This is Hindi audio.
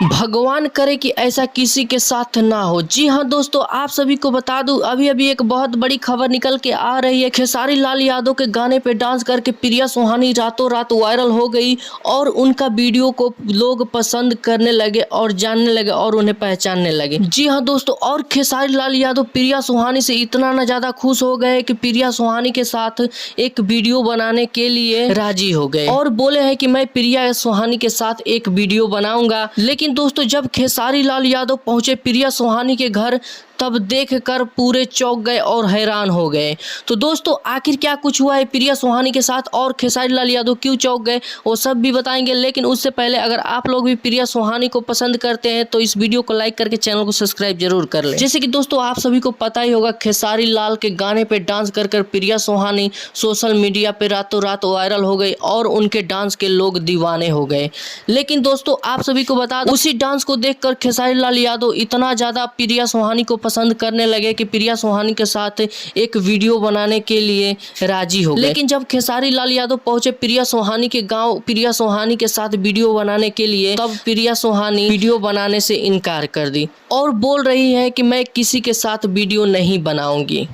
भगवान करे कि ऐसा किसी के साथ ना हो। जी हाँ दोस्तों, आप सभी को बता दूं, अभी अभी एक बहुत बड़ी खबर निकल के आ रही है। खेसारी लाल यादव के गाने पे डांस करके प्रिया सुहानी रातों रात वायरल हो गई और उनका वीडियो को लोग पसंद करने लगे और जानने लगे और उन्हें पहचानने लगे। जी हाँ दोस्तों, और खेसारी लाल यादव प्रिया सुहानी से इतना न ज्यादा खुश हो गए कि प्रिया सुहानी के साथ एक वीडियो बनाने के लिए राजी हो गए और बोले हैं कि मैं प्रिया सुहानी के साथ एक वीडियो बनाऊंगा। लेकिन दोस्तों, जब खेसारी लाल यादव पहुंचे प्रिया सुहानी के घर, तब देखकर पूरे चौंक गए और हैरान हो गए। तो दोस्तों, आखिर क्या कुछ हुआ है प्रिया सुहानी के साथ और खेसारी लाल यादव क्यों चौंक गए, वो सब भी बताएंगे। लेकिन उससे पहले अगर आप लोग भी प्रिया सुहानी को पसंद करते हैं तो इस वीडियो को लाइक करके चैनल को सब्सक्राइब जरूर कर लें। जैसे कि दोस्तों, आप सभी को पता ही होगा, खेसारी लाल के गाने पे डांस कर प्रिया सुहानी सोशल मीडिया पे रातों रात वायरल हो गई और उनके डांस के लोग दीवाने हो गए। लेकिन दोस्तों, आप सभी को बता दें, उसी डांस को देखकर खेसारी लाल यादव इतना ज्यादा प्रिया सुहानी को पसंद करने लगे कि प्रिया सुहानी के साथ एक वीडियो बनाने के लिए राजी हो गए। लेकिन जब खेसारी लाल यादव पहुंचे प्रिया सुहानी के गांव, प्रिया सुहानी के साथ वीडियो बनाने के लिए, तब प्रिया सुहानी वीडियो बनाने से इनकार कर दी और बोल रही है कि मैं किसी के साथ वीडियो नहीं बनाऊंगी।